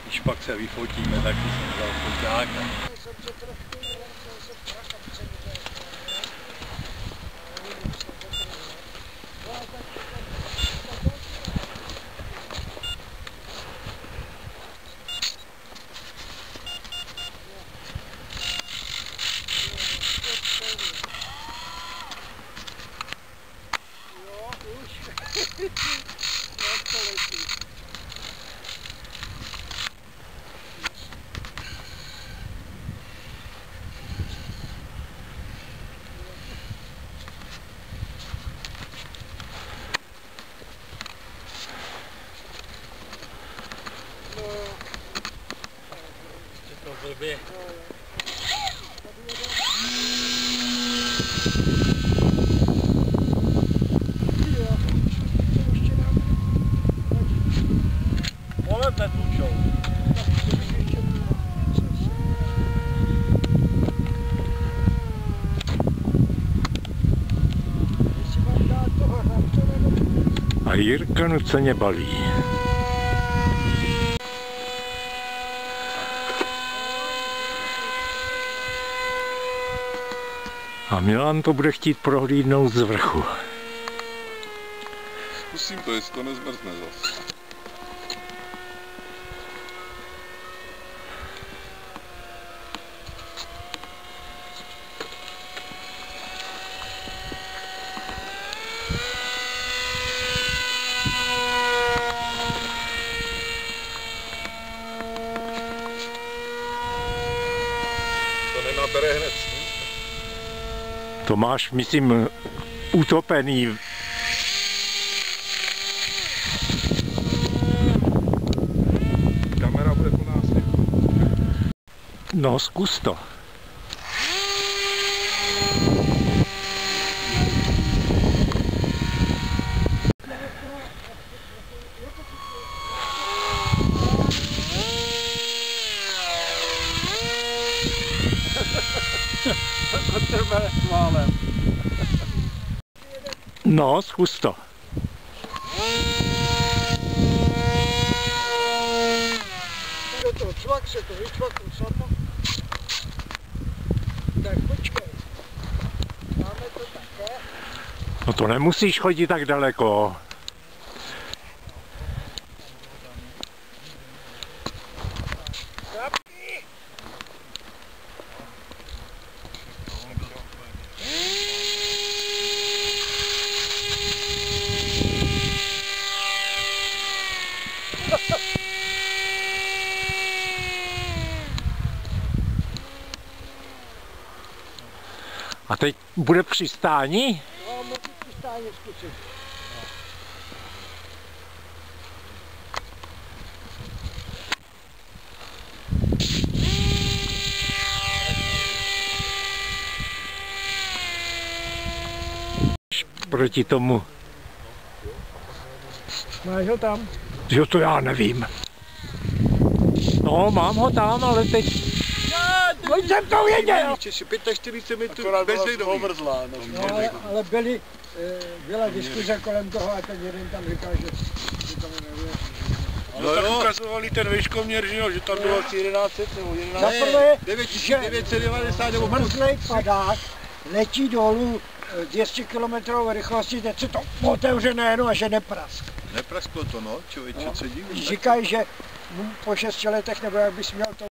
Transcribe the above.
když pak se vyfotíme, tak jsem vzal foťáka. Blbě. Polete tučou. A Jirka nuceně balí. A Milan to bude chtít prohlídnout z vrchu. Zkusím to, jestli to nezmrzne zase. To nenabere hned. To máš, myslím, utopený. Kamera bude plná sněhu. No, zkus to. No, zkus to. Do toho cvak se to vycvaknu samo. Tak počkej. Máme to také. No to nemusíš chodit tak daleko. A teď bude přistání? No, můžu přistání zkusit. Proti tomu. Máš ho tam? Jo, to já nevím. No, mám ho tam, ale teď... Pojď jsem to věděl! 45 metrů bez lidový. No, ale byla diskuze kolem toho a ten jeden tam říkal, že to nevěří. No tak ukazovali ten výškoměr, že tam bylo asi 1100 nebo 1100. Za prvé, 9990 nebo mrzlej padák letí dolů 200 km rychlosti, teď se to otevře a že neprask. Neprasklo to, no, člověče, co divíš? Říkají, že po 6 letech, nebo jak bys měl to